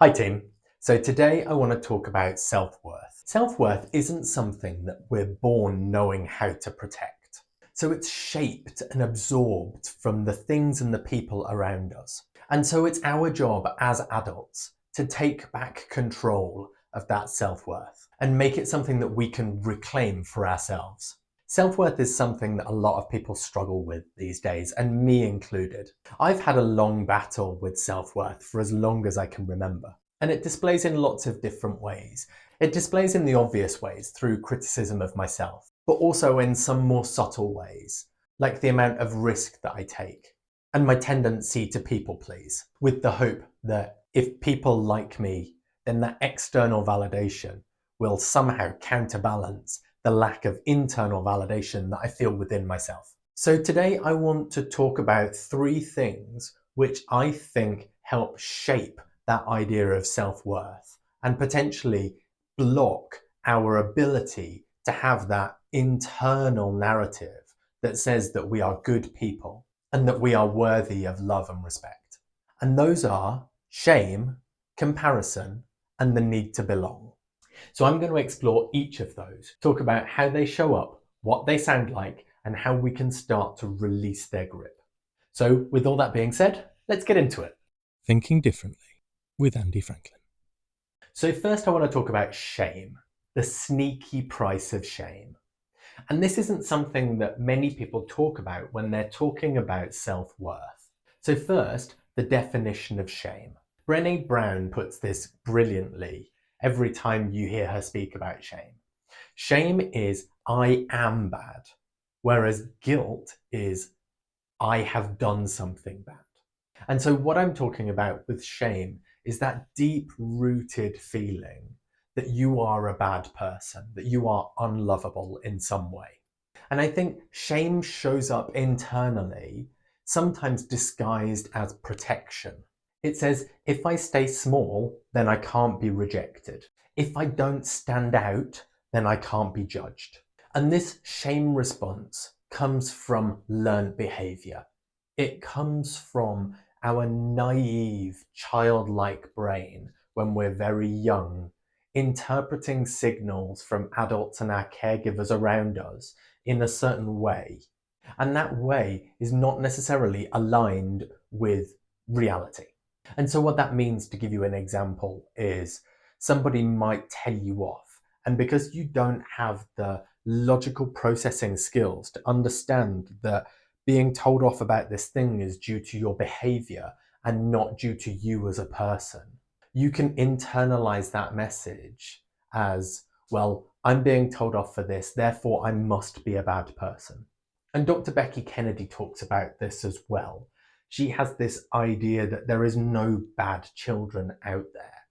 Hi team. So today I want to talk about self-worth. Self-worth isn't something that we're born knowing how to protect. So it's shaped and absorbed from the things and the people around us. And so it's our job as adults to take back control of that self-worth and make it something that we can reclaim for ourselves. Self-worth is something that a lot of people struggle with these days, and me included. I've had a long battle with self-worth for as long as I can remember. And it displays in lots of different ways. It displays in the obvious ways through criticism of myself, but also in some more subtle ways, like the amount of risk that I take and my tendency to people please, with the hope that if people like me, then that external validation will somehow counterbalance the lack of internal validation that I feel within myself. So today I want to talk about 3 things which I think help shape that idea of self-worth and potentially block our ability to have that internal narrative that says that we are good people and that we are worthy of love and respect. And those are shame, comparison, and the need to belong. So I'm going to explore each of those, talk about how they show up, what they sound like, and how we can start to release their grip. So with all that being said, let's get into it. Thinking Differently with Andy Franklin. So first I want to talk about shame, the sneaky price of shame. And this isn't something that many people talk about when they're talking about self-worth. So first, the definition of shame. Brené Brown puts this brilliantly every time you hear her speak about shame. Shame is I am bad, whereas guilt is I have done something bad. And so what I'm talking about with shame is that deep-rooted feeling that you are a bad person, that you are unlovable in some way. And I think shame shows up internally, sometimes disguised as protection. It says, if I stay small, then I can't be rejected. If I don't stand out, then I can't be judged. And this shame response comes from learned behavior. It comes from our naive, childlike brain when we're very young, interpreting signals from adults and our caregivers around us in a certain way. And that way is not necessarily aligned with reality. And so what that means, to give you an example, is somebody might tell you off. And because you don't have the logical processing skills to understand that being told off about this thing is due to your behavior and not due to you as a person, you can internalize that message as, well, I'm being told off for this, therefore I must be a bad person. And Dr. Becky Kennedy talks about this as well. She has this idea that there is no bad children out there.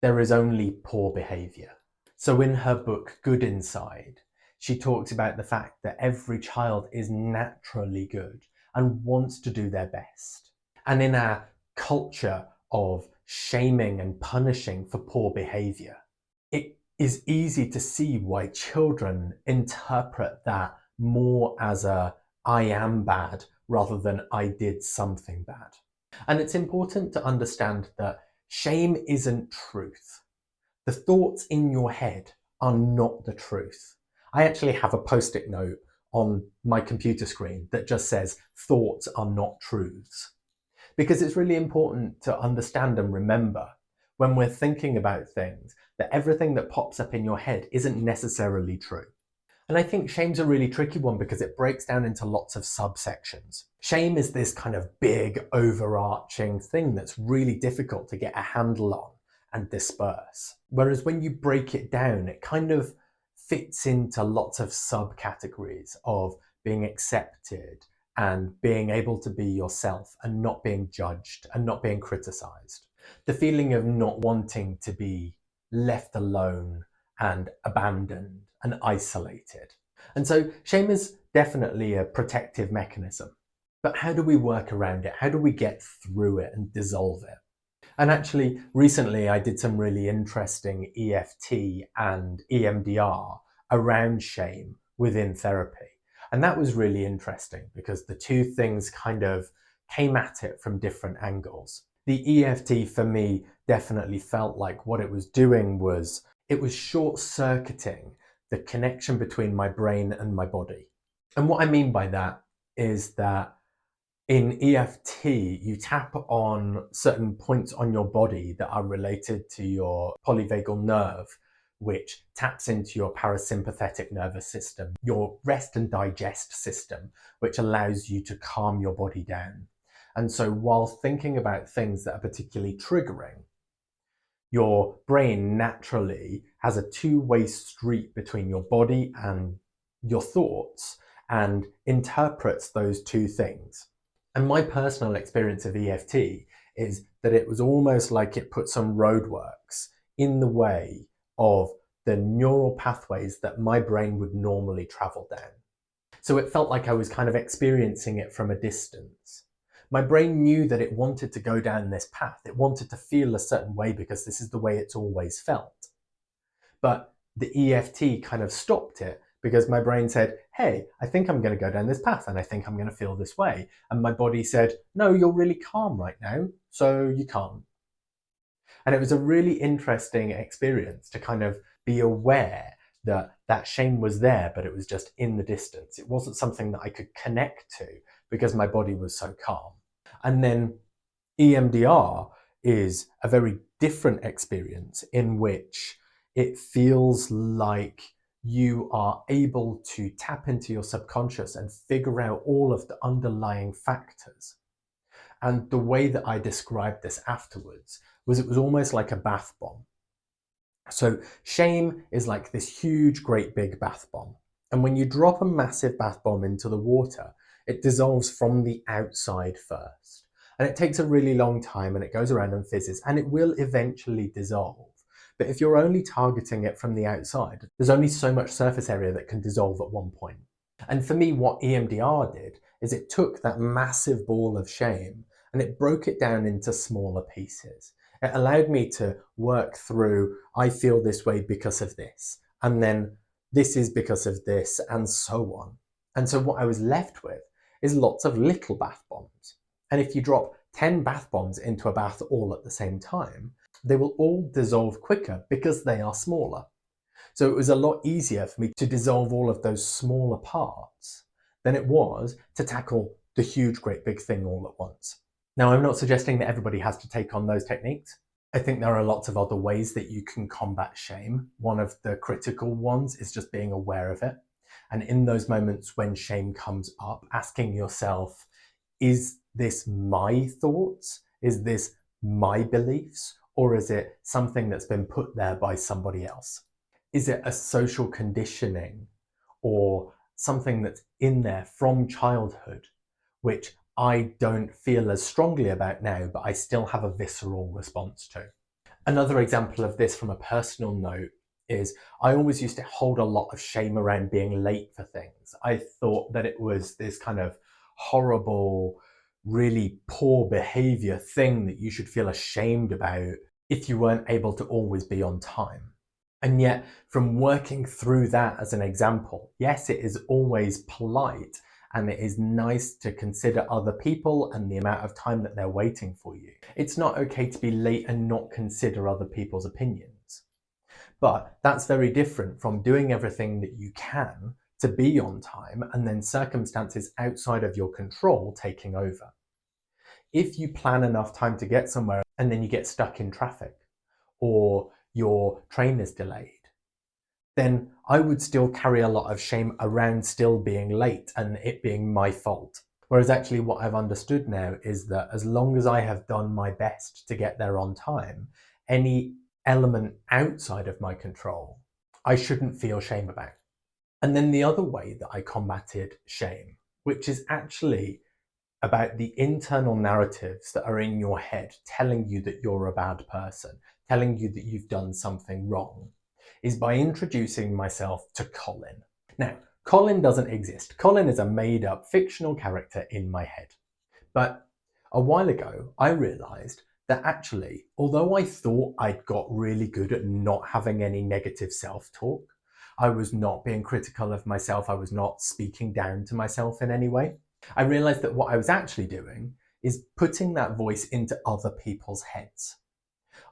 There is only poor behavior. So in her book, Good Inside, she talks about the fact that every child is naturally good and wants to do their best. And in our culture of shaming and punishing for poor behavior, it is easy to see why children interpret that more as a I am bad rather than I did something bad. And it's important to understand that shame isn't truth. The thoughts in your head are not the truth. I actually have a post-it note on my computer screen that just says thoughts are not truths. Because it's really important to understand and remember when we're thinking about things that everything that pops up in your head isn't necessarily true. And I think shame's a really tricky one because it breaks down into lots of subsections. Shame is this kind of big overarching thing that's really difficult to get a handle on and disperse. Whereas when you break it down, it kind of fits into lots of subcategories of being accepted and being able to be yourself and not being judged and not being criticized. The feeling of not wanting to be left alone and abandoned and isolated. And so shame is definitely a protective mechanism. But how do we work around it? How do we get through it and dissolve it? And actually, recently I did some really interesting EFT and EMDR around shame within therapy. And that was really interesting because the two things kind of came at it from different angles. The EFT for me definitely felt like what it was doing was it was short-circuiting the connection between my brain and my body. And what I mean by that is that in EFT, you tap on certain points on your body that are related to your polyvagal nerve, which taps into your parasympathetic nervous system, your rest and digest system, which allows you to calm your body down. And so while thinking about things that are particularly triggering, your brain naturally has a two-way street between your body and your thoughts and interprets those two things. And my personal experience of EFT is that it was almost like it put some roadworks in the way of the neural pathways that my brain would normally travel down. So it felt like I was kind of experiencing it from a distance. My brain knew that it wanted to go down this path. It wanted to feel a certain way because this is the way it's always felt. But the EFT kind of stopped it because my brain said, hey, I think I'm going to go down this path and I think I'm going to feel this way. And my body said, no, you're really calm right now, so you can't. And it was a really interesting experience to kind of be aware that that shame was there, but it was just in the distance. It wasn't something that I could connect to because my body was so calm. And then EMDR is a very different experience in which it feels like you are able to tap into your subconscious and figure out all of the underlying factors. And the way that I described this afterwards was it was almost like a bath bomb. So shame is like this huge, great big bath bomb. And when you drop a massive bath bomb into the water, it dissolves from the outside first. And it takes a really long time and it goes around and fizzes and it will eventually dissolve. But if you're only targeting it from the outside, there's only so much surface area that can dissolve at one point. And for me, what EMDR did is it took that massive ball of shame and it broke it down into smaller pieces. It allowed me to work through, I feel this way because of this, and then this is because of this, and so on. And so what I was left with is lots of little bath bombs. And if you drop 10 bath bombs into a bath all at the same time, they will all dissolve quicker because they are smaller. So it was a lot easier for me to dissolve all of those smaller parts than it was to tackle the huge, great big thing all at once. Now, I'm not suggesting that everybody has to take on those techniques. I think there are lots of other ways that you can combat shame. One of the critical ones is just being aware of it. And in those moments when shame comes up, asking yourself, is this my thoughts? Is this my beliefs? Or is it something that's been put there by somebody else? Is it a social conditioning or something that's in there from childhood, which I don't feel as strongly about now, but I still have a visceral response to? Another example of this from a personal note is I always used to hold a lot of shame around being late for things. I thought that it was this kind of horrible, really poor behavior thing that you should feel ashamed about if you weren't able to always be on time. And yet, from working through that as an example, yes, it is always polite and it is nice to consider other people and the amount of time that they're waiting for you. It's not okay to be late and not consider other people's opinions. But that's very different from doing everything that you can to be on time and then circumstances outside of your control taking over. If you plan enough time to get somewhere and then you get stuck in traffic or your train is delayed, then I would still carry a lot of shame around still being late and it being my fault. Whereas actually what I've understood now is that as long as I have done my best to get there on time, any element outside of my control, I shouldn't feel shame about. And then the other way that I combated shame, which is actually about the internal narratives that are in your head telling you that you're a bad person, telling you that you've done something wrong, is by introducing myself to Colin. Now, Colin doesn't exist. Colin is a made-up fictional character in my head. But a while ago, I realised that actually, although I thought I'd got really good at not having any negative self-talk, I was not being critical of myself, I was not speaking down to myself in any way, I realised that what I was actually doing is putting that voice into other people's heads.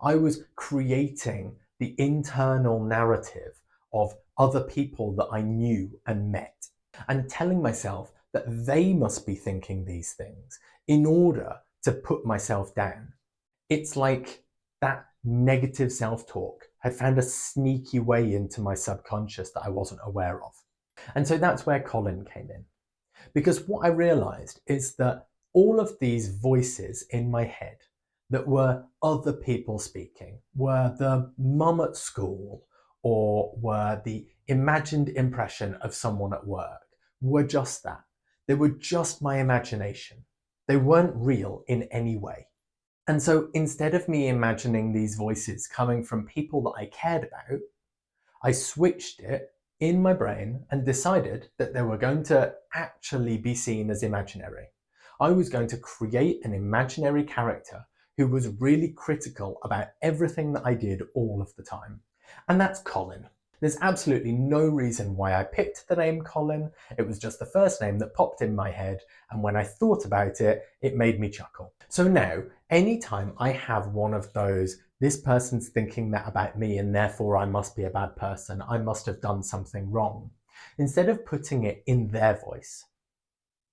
I was creating the internal narrative of other people that I knew and met, and telling myself that they must be thinking these things in order to put myself down. It's like that negative self-talk had found a sneaky way into my subconscious that I wasn't aware of. And so that's where Colin came in. Because what I realized is that all of these voices in my head that were other people speaking, were the mum at school, or were the imagined impression of someone at work, were just that. They were just my imagination. They weren't real in any way. And so instead of me imagining these voices coming from people that I cared about, I switched it in my brain and decided that they were going to actually be seen as imaginary. I was going to create an imaginary character who was really critical about everything that I did all of the time. And that's Colin. There's absolutely no reason why I picked the name Colin. It was just the first name that popped in my head, and when I thought about it, it made me chuckle. So now, anytime I have one of those, this person's thinking that about me and therefore I must be a bad person, I must have done something wrong, instead of putting it in their voice,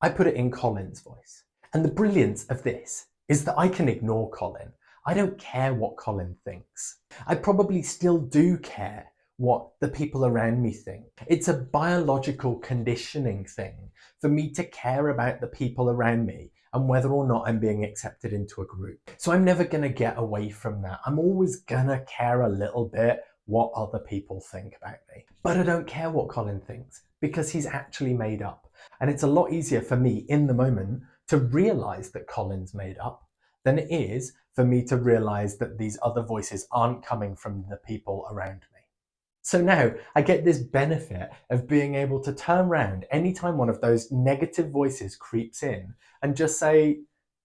I put it in Colin's voice. And the brilliance of this is that I can ignore Colin. I don't care what Colin thinks. I probably still do care what the people around me think. It's a biological conditioning thing for me to care about the people around me and whether or not I'm being accepted into a group. So I'm never going to get away from that. I'm always going to care a little bit what other people think about me. But I don't care what Colin thinks because he's actually made up. And it's a lot easier for me in the moment to realize that Colin's made up than it is for me to realize that these other voices aren't coming from the people around me. So now I get this benefit of being able to turn around anytime one of those negative voices creeps in and just say,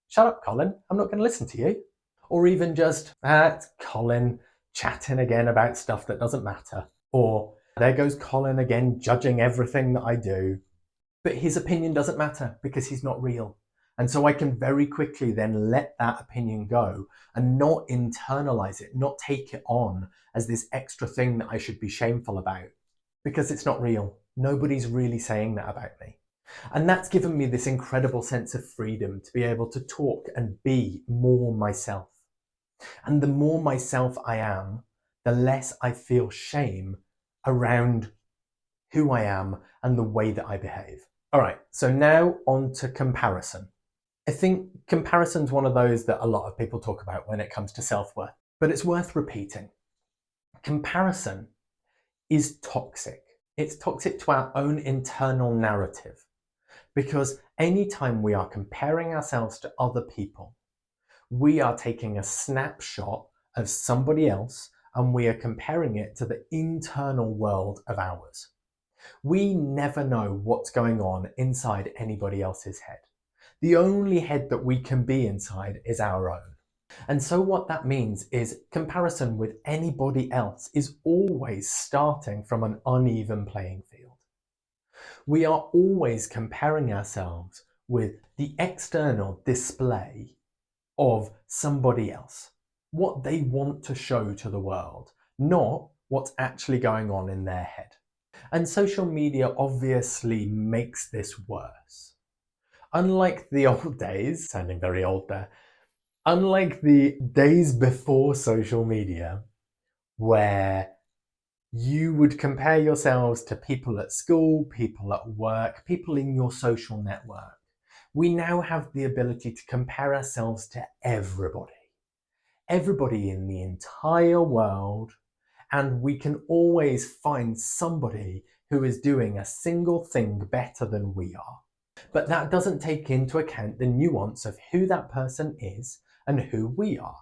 "Shut up, Colin, I'm not going to listen to you." Or even just, it's Colin chatting again about stuff that doesn't matter. Or, there goes Colin again judging everything that I do. But his opinion doesn't matter because he's not real. And so I can very quickly then let that opinion go and not internalize it, not take it on as this extra thing that I should be shameful about, because it's not real. Nobody's really saying that about me. And that's given me this incredible sense of freedom to be able to talk and be more myself. And the more myself I am, the less I feel shame around who I am and the way that I behave. All right, so now on to comparison. I think comparison's one of those that a lot of people talk about when it comes to self-worth, but it's worth repeating. Comparison is toxic. It's toxic to our own internal narrative, because anytime we are comparing ourselves to other people, we are taking a snapshot of somebody else and we are comparing it to the internal world of ours. We never know what's going on inside anybody else's head. The only head that we can be inside is our own. And so what that means is comparison with anybody else is always starting from an uneven playing field. We are always comparing ourselves with the external display of somebody else, what they want to show to the world, not what's actually going on in their head. And social media obviously makes this worse. Unlike the old days, sounding very old there, unlike the days before social media, where you would compare yourselves to people at school, people at work, people in your social network, we now have the ability to compare ourselves to everybody. Everybody in the entire world, and we can always find somebody who is doing a single thing better than we are. But that doesn't take into account the nuance of who that person is and who we are.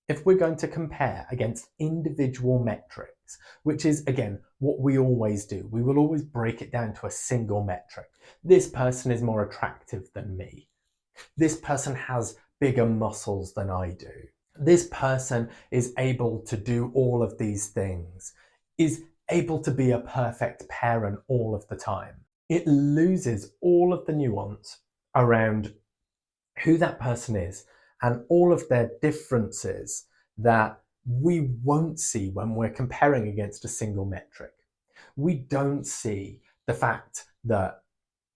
If we're going to compare against individual metrics, which is, again, what we always do, we will always break it down to a single metric. This person is more attractive than me. This person has bigger muscles than I do. This person is able to do all of these things, is able to be a perfect parent all of the time. It loses all of the nuance around who that person is and all of their differences that we won't see when we're comparing against a single metric. We don't see the fact that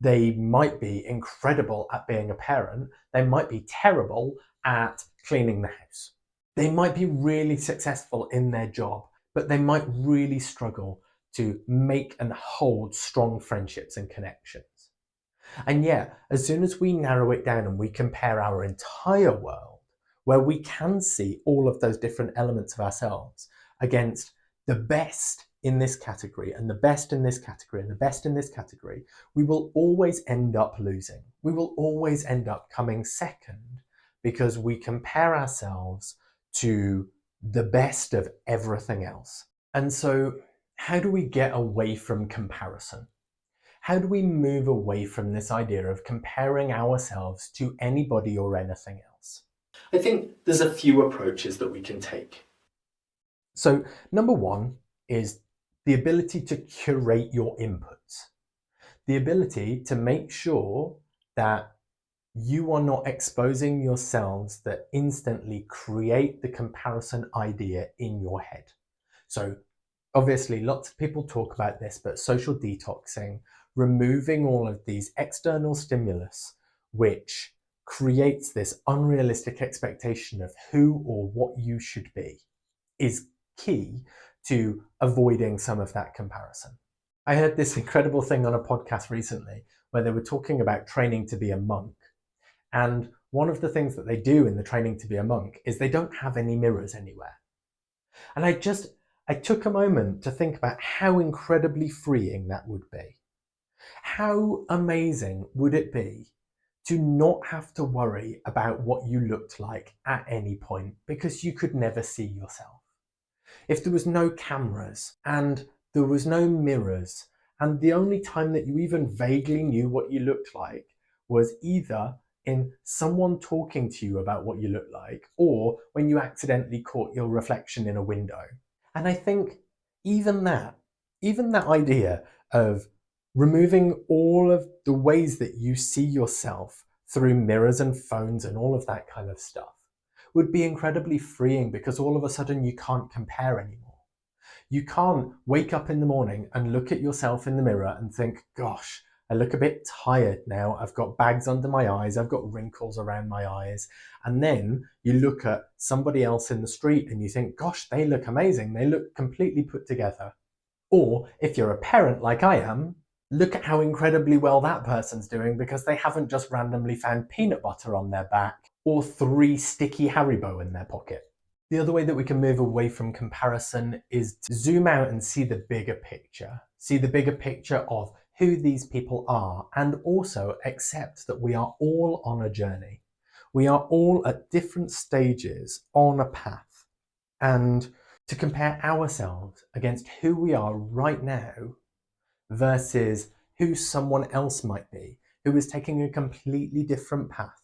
they might be incredible at being a parent, they might be terrible at cleaning the house. They might be really successful in their job, but they might really struggle to make and hold strong friendships and connections. And yet, as soon as we narrow it down and we compare our entire world, where we can see all of those different elements of ourselves against the best in this category and the best in this category and the best in this category, we will always end up losing. We will always end up coming second because we compare ourselves to the best of everything else. And so, how do we get away from comparison? How do we move away from this idea of comparing ourselves to anybody or anything else? I think there's a few approaches that we can take. So, number one is the ability to curate your inputs. The ability to make sure that you are not exposing yourselves that instantly create the comparison idea in your head. So, obviously, lots of people talk about this, but social detoxing, removing all of these external stimulus, which creates this unrealistic expectation of who or what you should be, is key to avoiding some of that comparison. I heard this incredible thing on a podcast recently where they were talking about training to be a monk. And one of the things that they do in the training to be a monk is they don't have any mirrors anywhere. And I took a moment to think about how incredibly freeing that would be. How amazing would it be to not have to worry about what you looked like at any point because you could never see yourself? If there was no cameras and there was no mirrors, and the only time that you even vaguely knew what you looked like was either in someone talking to you about what you look like or when you accidentally caught your reflection in a window. And I think even that idea of removing all of the ways that you see yourself through mirrors and phones and all of that kind of stuff would be incredibly freeing, because all of a sudden you can't compare anymore. You can't wake up in the morning and look at yourself in the mirror and think, gosh, I look a bit tired now. I've got bags under my eyes. I've got wrinkles around my eyes. And then you look at somebody else in the street and you think, gosh, they look amazing. They look completely put together. Or if you're a parent like I am, look at how incredibly well that person's doing because they haven't just randomly found peanut butter on their back or 3 sticky Haribo in their pocket. The other way that we can move away from comparison is to zoom out and see the bigger picture. See the bigger picture of who these people are, and also accept that we are all on a journey. We are all at different stages on a path. And to compare ourselves against who we are right now versus who someone else might be, who is taking a completely different path,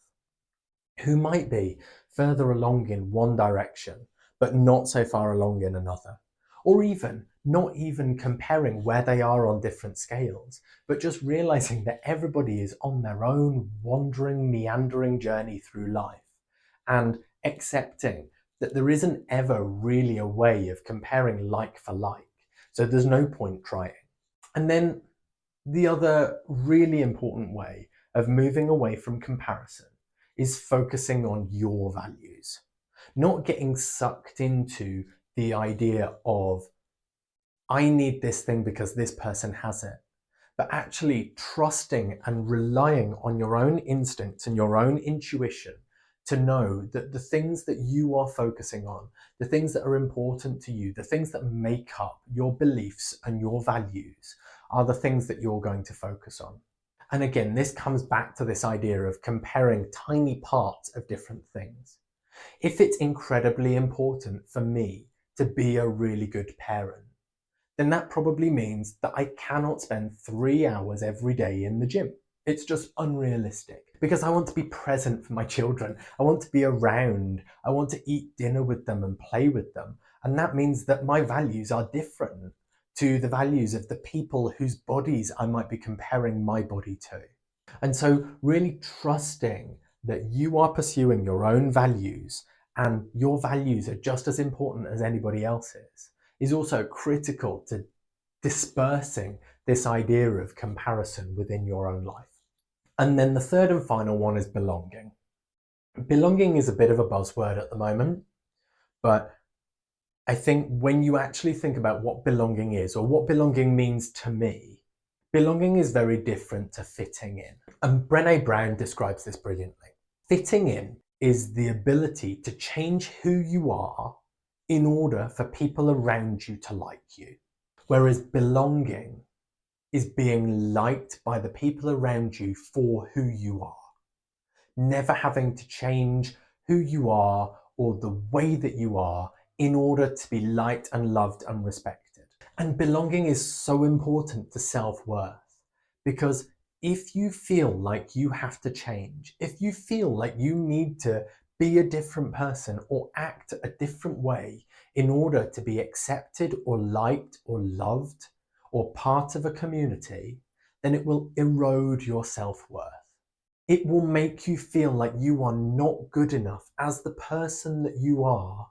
who might be further along in one direction, but not so far along in another. Or even not even comparing where they are on different scales, but just realizing that everybody is on their own wandering, meandering journey through life, and accepting that there isn't ever really a way of comparing like for like. So there's no point trying. And then the other really important way of moving away from comparison is focusing on your values, not getting sucked into the idea of, I need this thing because this person has it, but actually trusting and relying on your own instincts and your own intuition to know that the things that you are focusing on, the things that are important to you, the things that make up your beliefs and your values are the things that you're going to focus on. And again, this comes back to this idea of comparing tiny parts of different things. If it's incredibly important for me to be a really good parent, then that probably means that I cannot spend 3 hours every day in the gym. It's just unrealistic, because I want to be present for my children. I want to be around. I want to eat dinner with them and play with them. And that means that my values are different to the values of the people whose bodies I might be comparing my body to. And so really trusting that you are pursuing your own values and your values are just as important as anybody else's is also critical to dispersing this idea of comparison within your own life. And then the third and final one is belonging. Belonging is a bit of a buzzword at the moment, but I think when you actually think about what belonging is, or what belonging means to me, belonging is very different to fitting in. And Brené Brown describes this brilliantly. Fitting in is the ability to change who you are in order for people around you to like you. Whereas belonging is being liked by the people around you for who you are. Never having to change who you are or the way that you are in order to be liked and loved and respected. And belonging is so important to self-worth, because if you feel like you have to change, if you feel like you need to be a different person or act a different way in order to be accepted or liked or loved or part of a community, then it will erode your self-worth. It will make you feel like you are not good enough as the person that you are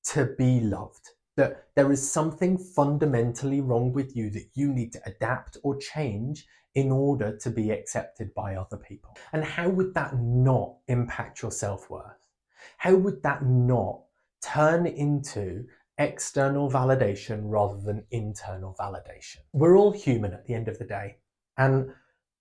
to be loved, that there is something fundamentally wrong with you that you need to adapt or change in order to be accepted by other people. And how would that not impact your self-worth? How would that not turn into external validation rather than internal validation? We're all human at the end of the day, and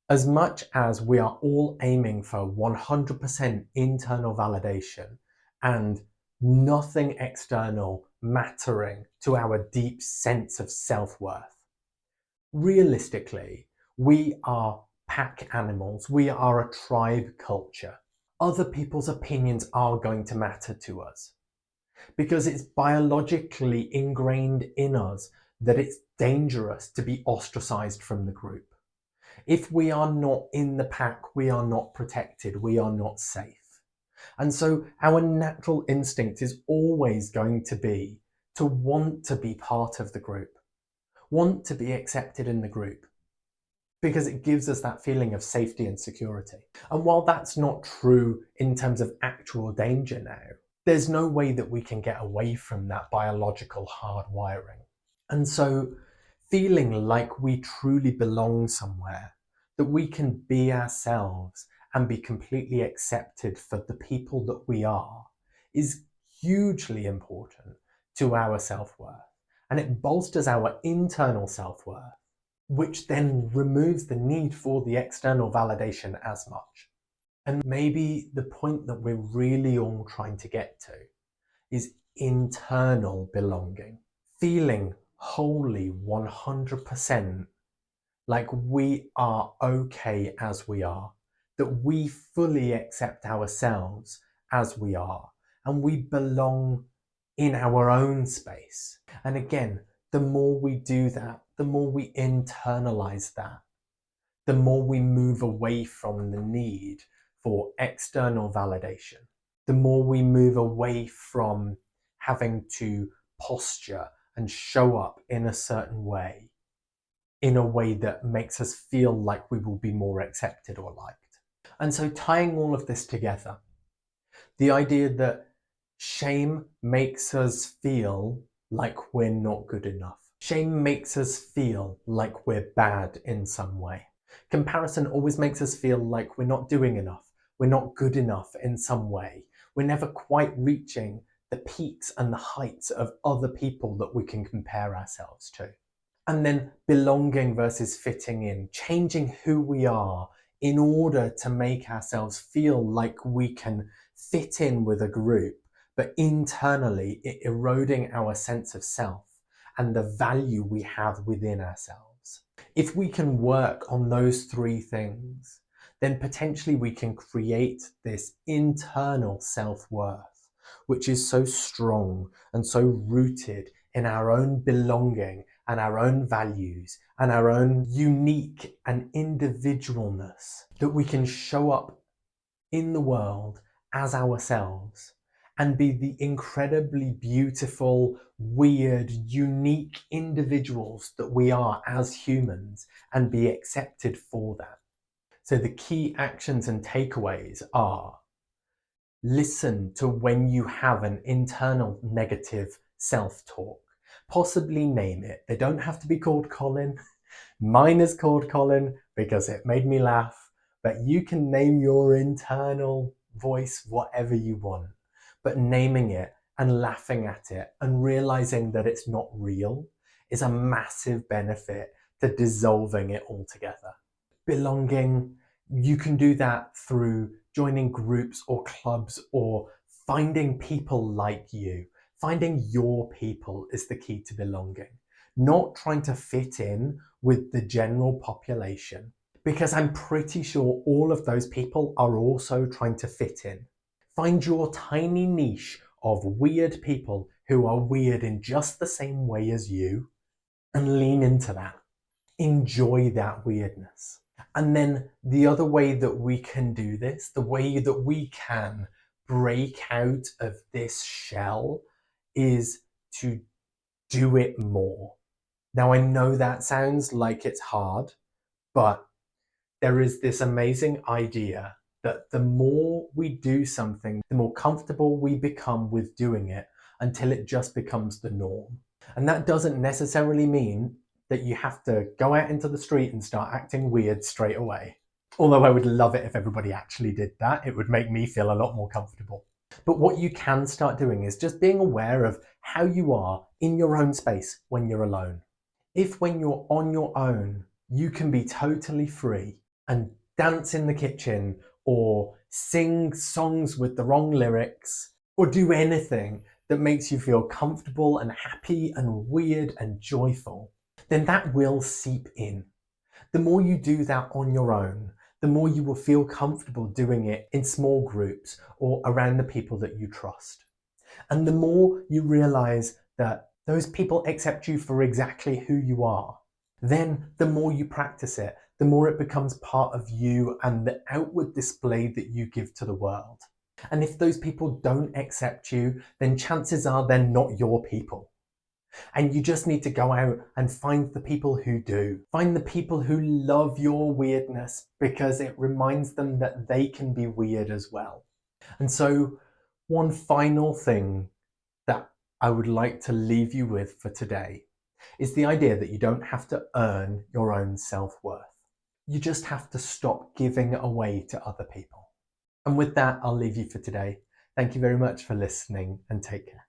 as much as we are all aiming for 100% internal validation and nothing external mattering to our deep sense of self-worth, realistically, we are pack animals. We are a tribe culture. Other people's opinions are going to matter to us because it's biologically ingrained in us that it's dangerous to be ostracized from the group. If we are not in the pack, we are not protected, we are not safe. And so our natural instinct is always going to be to want to be part of the group, want to be accepted in the group, because it gives us that feeling of safety and security. And while that's not true in terms of actual danger now, there's no way that we can get away from that biological hardwiring. And so feeling like we truly belong somewhere, that we can be ourselves and be completely accepted for the people that we are, is hugely important to our self-worth. And it bolsters our internal self-worth, which then removes the need for the external validation as much. And maybe the point that we're really all trying to get to is internal belonging. Feeling wholly 100% like we are okay as we are, that we fully accept ourselves as we are, and we belong in our own space. And again, the more we do that, the more we internalize that, the more we move away from the need for external validation, the more we move away from having to posture and show up in a certain way, in a way that makes us feel like we will be more accepted or liked. And so tying all of this together, the idea that shame makes us feel like we're not good enough. Shame makes us feel like we're bad in some way. Comparison always makes us feel like we're not doing enough. We're not good enough in some way. We're never quite reaching the peaks and the heights of other people that we can compare ourselves to. And then belonging versus fitting in, changing who we are in order to make ourselves feel like we can fit in with a group, but internally it eroding our sense of self and the value we have within ourselves. If we can work on those three things, then potentially we can create this internal self-worth, which is so strong and so rooted in our own belonging and our own values and our own unique and individualness, that we can show up in the world as ourselves and be the incredibly beautiful, weird, unique individuals that we are as humans and be accepted for that. So the key actions and takeaways are: Listen to when you have an internal negative self-talk. Possibly name it. They don't have to be called Colin. Mine is called Colin because it made me laugh, but you can name your internal voice whatever you want. But naming it and laughing at it and realizing that it's not real is a massive benefit to dissolving it altogether. Belonging, you can do that through joining groups or clubs or finding people like you. Finding your people is the key to belonging, not trying to fit in with the general population, because I'm pretty sure all of those people are also trying to fit in. Find your tiny niche of weird people who are weird in just the same way as you and lean into that. Enjoy that weirdness. And then the other way that we can do this, the way that we can break out of this shell, is to do it more. Now, I know that sounds like it's hard, but there is this amazing idea that the more we do something, the more comfortable we become with doing it until it just becomes the norm. And that doesn't necessarily mean that you have to go out into the street and start acting weird straight away. Although I would love it if everybody actually did that. It would make me feel a lot more comfortable. But what you can start doing is just being aware of how you are in your own space when you're alone. If when you're on your own, you can be totally free and dance in the kitchen or sing songs with the wrong lyrics or do anything that makes you feel comfortable and happy and weird and joyful, then that will seep in. The more you do that on your own, the more you will feel comfortable doing it in small groups or around the people that you trust. And the more you realize that those people accept you for exactly who you are, then the more you practice it, the more it becomes part of you and the outward display that you give to the world. And if those people don't accept you, then chances are they're not your people. And you just need to go out and find the people who do. Find the people who love your weirdness because it reminds them that they can be weird as well. And so, one final thing that I would like to leave you with for today is the idea that you don't have to earn your own self-worth. You just have to stop giving it away to other people. And with that, I'll leave you for today. Thank you very much for listening and take care.